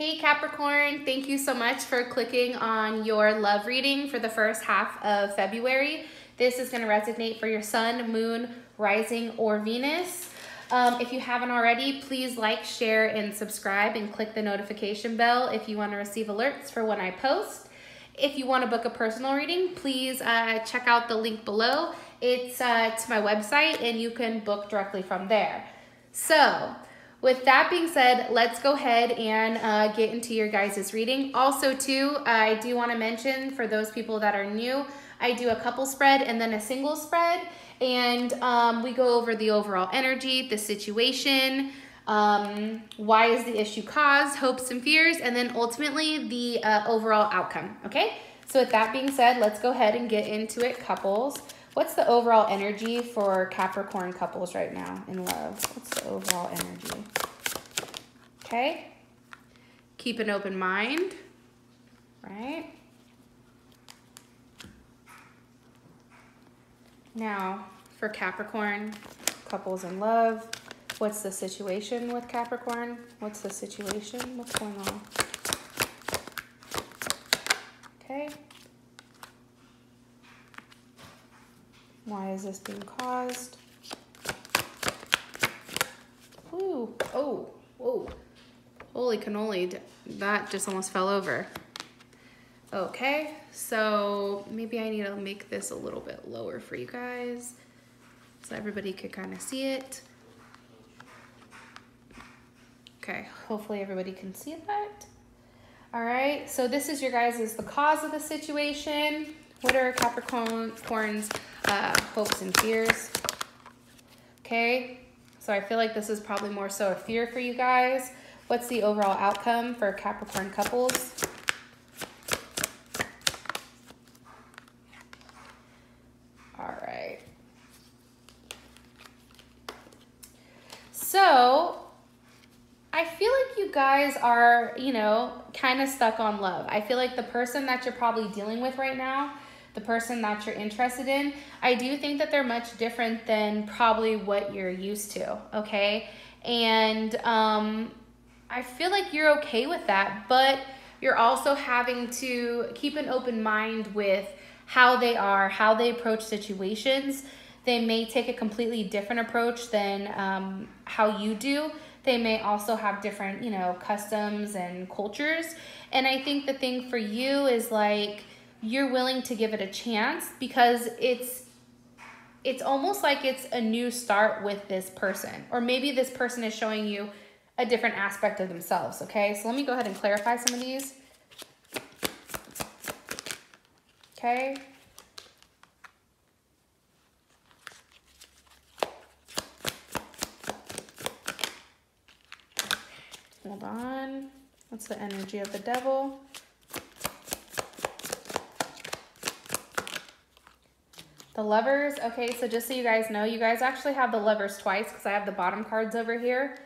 Hey Capricorn, thank you so much for clicking on your love reading for the first half of February. This is going to resonate for your sun, moon, rising, or Venus. If you haven't already, please like, share, and subscribe, and click the notification bell if you want to receive alerts for when I post. If you want to book a personal reading, please check out the link below. It's to my website, and you can book directly from there. So, with that being said, let's go ahead and get into your guys' reading. Also, too, I do want to mention for those people that are new, I do a couple spread and then a single spread. And we go over the overall energy, the situation, why is the issue caused, hopes and fears, and then ultimately the overall outcome, okay? So with that being said, let's go ahead and get into it, couples. What's the overall energy for Capricorn couples right now in love? What's the overall energy? Okay. Keep an open mind, right? Now, for Capricorn couples in love, what's the situation with Capricorn? What's the situation? What's going on? Okay. Why is this being caused? Ooh, oh, whoa. Holy cannoli, that just almost fell over. Okay, so maybe I need to make this a little bit lower for you guys so everybody could kind of see it. Okay, hopefully everybody can see that. All right, so this is your guys' the cause of the situation. What are Capricorn's hopes and fears? Okay, so I feel like this is probably more so a fear for you guys. What's the overall outcome for Capricorn couples? All right. So I feel like you guys are, you know, kind of stuck on love. I feel like the person that you're probably dealing with right now, the person that you're interested in, I do think that they're much different than probably what you're used to, okay? And I feel like you're okay with that, but you're also having to keep an open mind with how they are, how they approach situations. They may take a completely different approach than how you do. They may also have different, you know, customs and cultures. And I think the thing for you is like, you're willing to give it a chance because it's almost like it's a new start with this person. Or maybe this person is showing you a different aspect of themselves, okay? So let me go ahead and clarify some of these. Okay. Hold on. What's the energy of the devil? The Lovers. Okay, so just so you guys know, you guys actually have the Lovers twice because I have the bottom cards over here.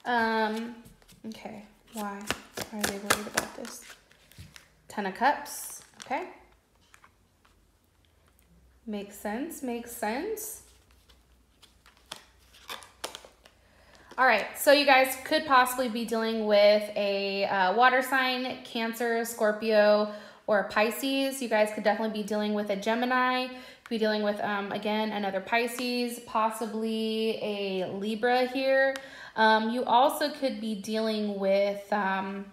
Okay, why? Why are they worried about this? Ten of Cups. Okay. Makes sense, makes sense. All right, so you guys could possibly be dealing with a water sign, Cancer, Scorpio, or Pisces. You guys could definitely be dealing with a Gemini. Be dealing with, again, another Pisces, possibly a Libra here. You also could be dealing with an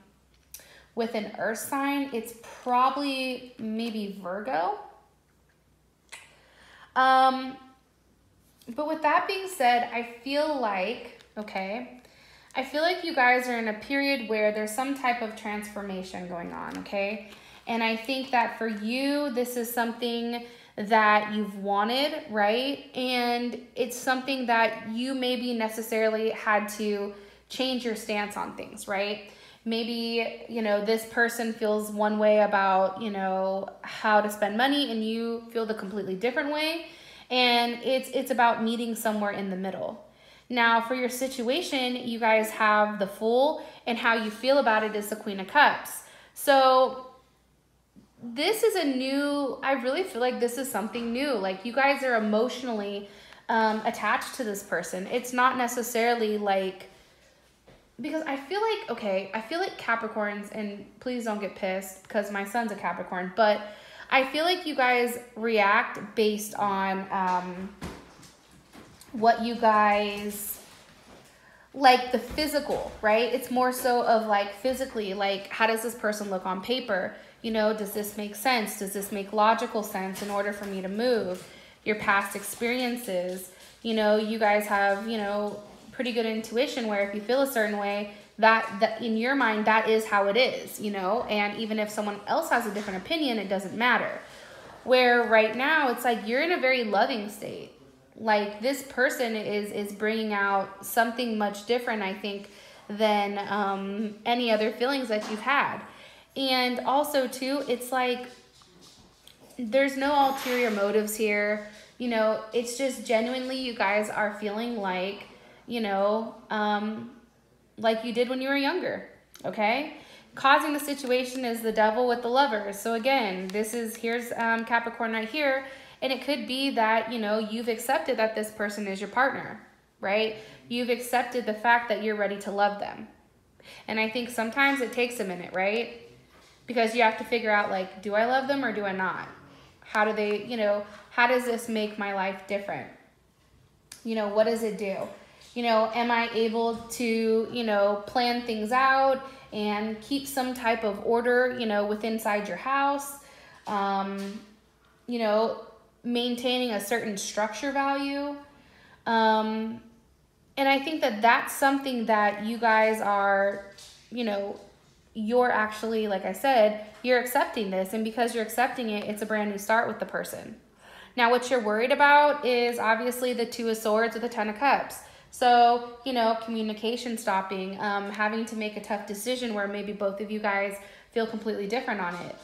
earth sign. It's probably maybe Virgo. But with that being said, I feel like, okay, I feel like you guys are in a period where there's some type of transformation going on, okay? And I think that for you, this is something that you've wanted, right? And it's something that you maybe necessarily had to change your stance on things, right? Maybe, you know, this person feels one way about, you know, how to spend money and you feel the completely different way. And it's about meeting somewhere in the middle. Now, for your situation, you guys have the Fool, and how you feel about it is the Queen of Cups. So this is a new, I really feel like this is something new. Like you guys are emotionally attached to this person. It's not necessarily like because I feel like, okay, I feel like Capricorns, and please don't get pissed because my son's a Capricorn, but I feel like you guys react based on what you guys, like the physical, right? It's more so of like physically, like how does this person look on paper? You know, does this make sense? Does this make logical sense in order for me to move? Your past experiences, you know, you guys have, you know, pretty good intuition where if you feel a certain way, that in your mind, that is how it is, you know, and even if someone else has a different opinion, it doesn't matter. Where right now, it's like you're in a very loving state. Like this person is bringing out something much different, I think, than any other feelings that you've had. And also too, it's like there's no ulterior motives here. You know, it's just genuinely you guys are feeling like, you know, like you did when you were younger, okay? Causing the situation is the devil with the lovers. So again, here's Capricorn right here. And it could be that, you know, you've accepted that this person is your partner, right? You've accepted the fact that you're ready to love them. And I think sometimes it takes a minute, right? Because you have to figure out, like, do I love them or do I not? How do they, you know, how does this make my life different? You know, what does it do? You know, am I able to, you know, plan things out and keep some type of order, you know, inside your house? You know, maintaining a certain structure value. And I think that that's something that you guys are, you know, you're actually, like I said, you're accepting this. And because you're accepting it, it's a brand new start with the person. Now, what you're worried about is obviously the Two of Swords or the Ten of Cups. So, you know, communication stopping, having to make a tough decision where maybe both of you guys feel completely different on it.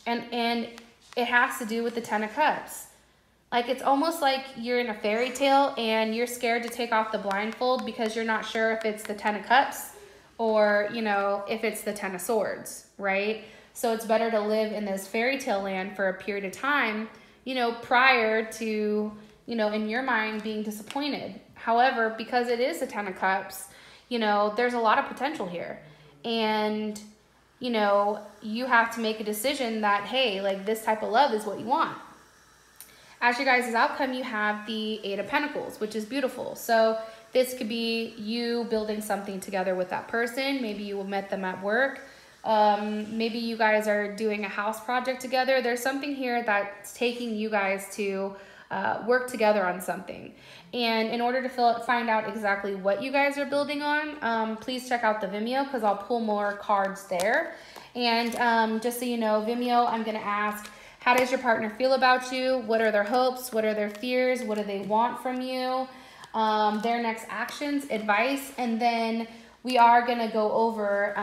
And it has to do with the Ten of Cups. Like, it's almost like you're in a fairy tale and you're scared to take off the blindfold because you're not sure if it's the Ten of Cups or, you know, if it's the Ten of Swords, right? So it's better to live in this fairy tale land for a period of time, you know, prior to, you know, in your mind being disappointed. However, because it is the Ten of Cups, you know, there's a lot of potential here. And, you know, you have to make a decision that, hey, like this type of love is what you want. As your guys' outcome, you have the Eight of Pentacles, which is beautiful. So this could be you building something together with that person. Maybe you met them at work. Maybe you guys are doing a house project together. There's something here that's taking you guys to work together on something. And in order to find out exactly what you guys are building on, please check out the Vimeo because I'll pull more cards there. And just so you know, Vimeo, I'm going to ask, how does your partner feel about you? What are their hopes? What are their fears? What do they want from you? Their next actions, advice, and then we are going to go over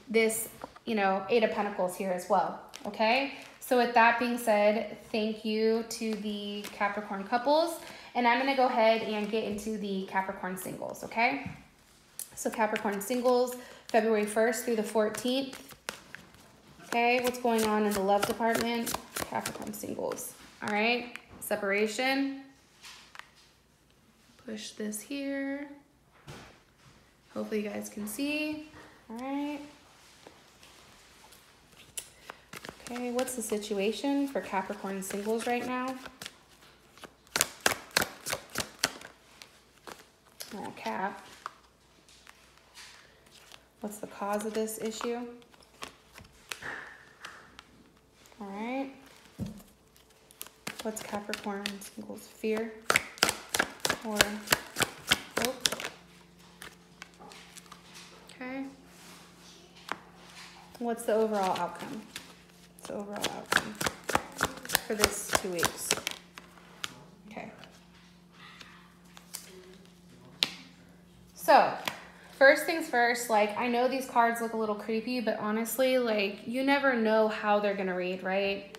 this, you know, Eight of Pentacles here as well, okay? So with that being said, thank you to the Capricorn couples, and I'm going to go ahead and get into the Capricorn singles, okay? So Capricorn singles, February 1st through the 14th. Okay, what's going on in the love department? Capricorn singles. All right, separation. Push this here. Hopefully you guys can see. All right. Okay, what's the situation for Capricorn singles right now? Oh, Cap. What's the cause of this issue? All right. What's Capricorn singles fear or hope? Okay. What's the overall outcome? What's the overall outcome for this 2 weeks? Okay. So, first things first, like, I know these cards look a little creepy, but honestly, like, you never know how they're going to read, right?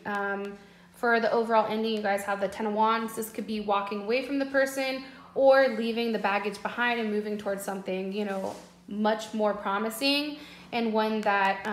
For the overall ending, you guys have the Ten of Wands. This could be walking away from the person or leaving the baggage behind and moving towards something, you know, much more promising and one that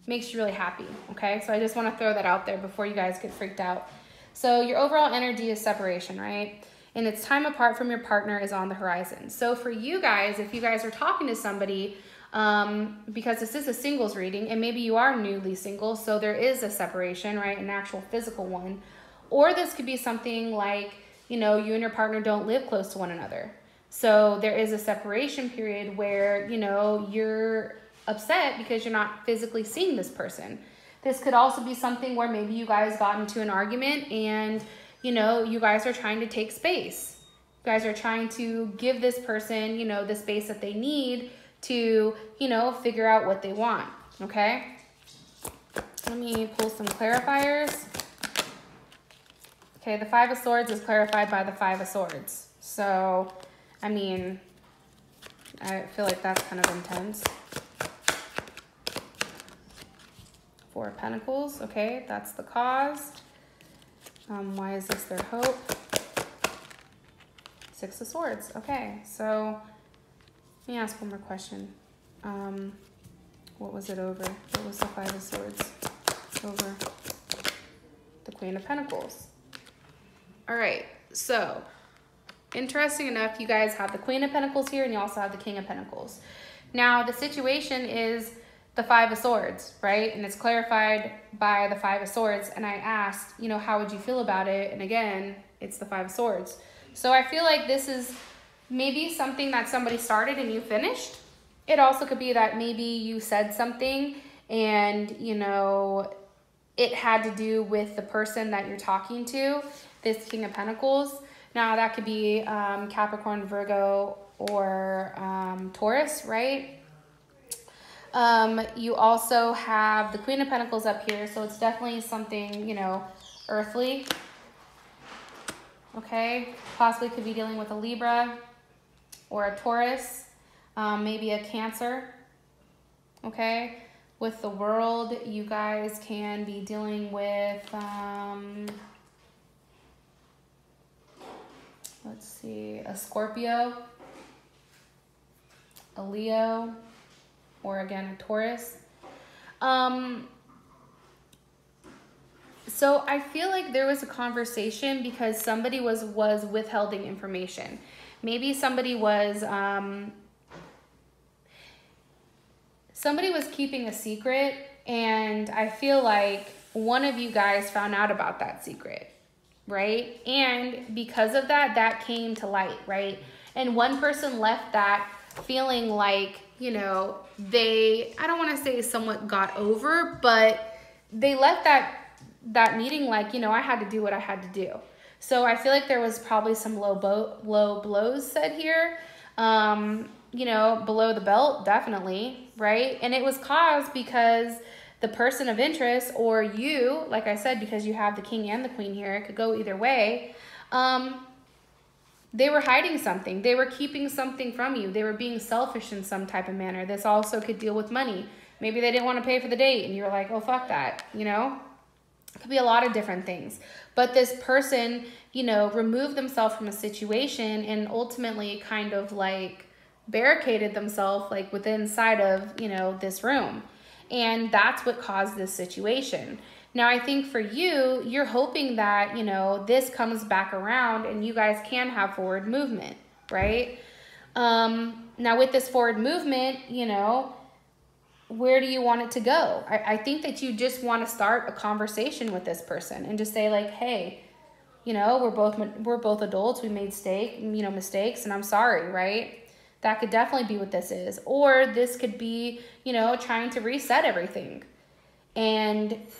makes you really happy, okay? So I just want to throw that out there before you guys get freaked out. So your overall energy is separation, right? and its time apart from your partner is on the horizon. So for you guys, if you guys are talking to somebody, because this is a singles reading, and maybe you are newly single, so there is a separation, right? An actual physical one. Or this could be something like, you know, you and your partner don't live close to one another. So there is a separation period where, you know, you're upset because you're not physically seeing this person. This could also be something where maybe you guys got into an argument and, you know, you guys are trying to take space. You guys are trying to give this person, you know, the space that they need to, you know, figure out what they want, okay? Let me pull some clarifiers. Okay, the Five of Swords is clarified by the Five of Swords. So, I mean, I feel like that's kind of intense. Four of Pentacles, okay, that's the cause. Why is this their hope? Six of Swords, okay, so let me ask one more question. What was it over? What was the Five of Swords over? The Queen of Pentacles. All right, so interesting enough, you guys have the Queen of Pentacles here and you also have the King of Pentacles. Now, the situation is the Five of Swords, right? And it's clarified by the Five of Swords. And I asked, you know, how would you feel about it? And again, it's the Five of Swords. So I feel like this is maybe something that somebody started and you finished. It also could be that maybe you said something and, you know, it had to do with the person that you're talking to, this King of Pentacles. Now that could be Capricorn, Virgo, or Taurus, right? You also have the Queen of Pentacles up here, so it's definitely something, you know, earthly. Okay, possibly could be dealing with a Libra or a Taurus, maybe a Cancer. Okay, with the World, you guys can be dealing with, let's see, a Scorpio, a Leo, or again, a Taurus. So I feel like there was a conversation because somebody was withholding information. Maybe somebody was keeping a secret, and I feel like one of you guys found out about that secret, right? And because of that, that came to light, right? And one person left that feeling like, you know, I don't want to say somewhat got over, but they left that meeting like, you know, I had to do what I had to do. So I feel like there was probably some low blows said here, you know, below the belt, definitely, right? And it was caused because the person of interest, or you, like I said, because you have the King and the Queen here, it could go either way, they were hiding something. They were keeping something from you. They were being selfish in some type of manner. This also could deal with money. Maybe they didn't want to pay for the date and you're like, oh, fuck that, you know? It could be a lot of different things. But this person, you know, removed themselves from a situation and ultimately kind of like barricaded themselves like within inside of, you know, this room. And that's what caused this situation. Now, I think for you, you're hoping that, you know, this comes back around and you guys can have forward movement, right? Now, with this forward movement, you know, where do you want it to go? I think that you just want to start a conversation with this person and just say like, hey, you know, we're both adults. We made mistakes, and I'm sorry, right? That could definitely be what this is. Or this could be, you know, trying to reset everything.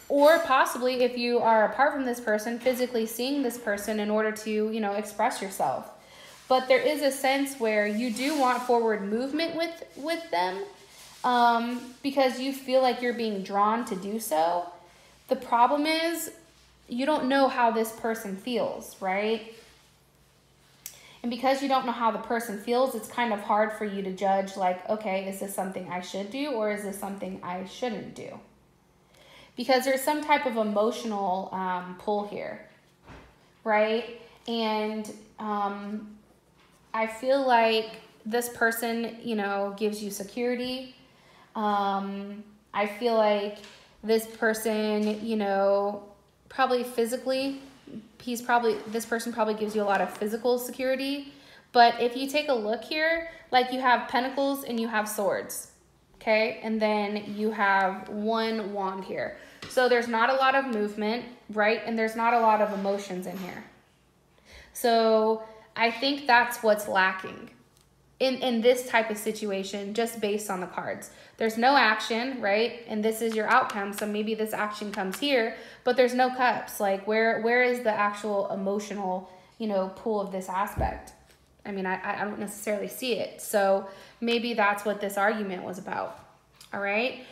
Or possibly if you are apart from this person, physically seeing this person in order to, you know, express yourself. But there is a sense where you do want forward movement with them, because you feel like you're being drawn to do so. The problem is you don't know how this person feels, right? And because you don't know how the person feels, it's kind of hard for you to judge like, okay, is this something I should do or is this something I shouldn't do? Because there's some type of emotional pull here, right? And I feel like this person, you know, gives you security. I feel like this person, you know, probably physically this person probably gives you a lot of physical security. But if you take a look here, like you have pentacles and you have swords, okay? And then you have one wand here. So there's not a lot of movement, right? And there's not a lot of emotions in here. So I think that's what's lacking in this type of situation, just based on the cards. There's no action, right? And this is your outcome. So maybe this action comes here, but there's no cups. Like where is the actual emotional, you know, pull of this aspect? I mean, I don't necessarily see it. So maybe that's what this argument was about. All right.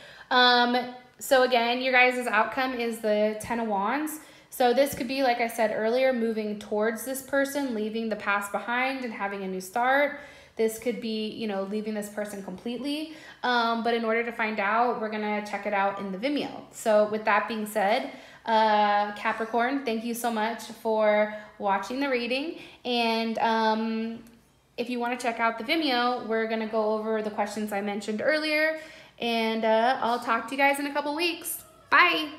So again, your guys' outcome is the 10 of Wands. So this could be, like I said earlier, moving towards this person, leaving the past behind and having a new start. This could be, you know, leaving this person completely. But in order to find out, we're going to check it out in the Vimeo. So with that being said, Capricorn, thank you so much for watching the reading. And if you want to check out the Vimeo, we're going to go over the questions I mentioned earlier. And I'll talk to you guys in a couple weeks. Bye.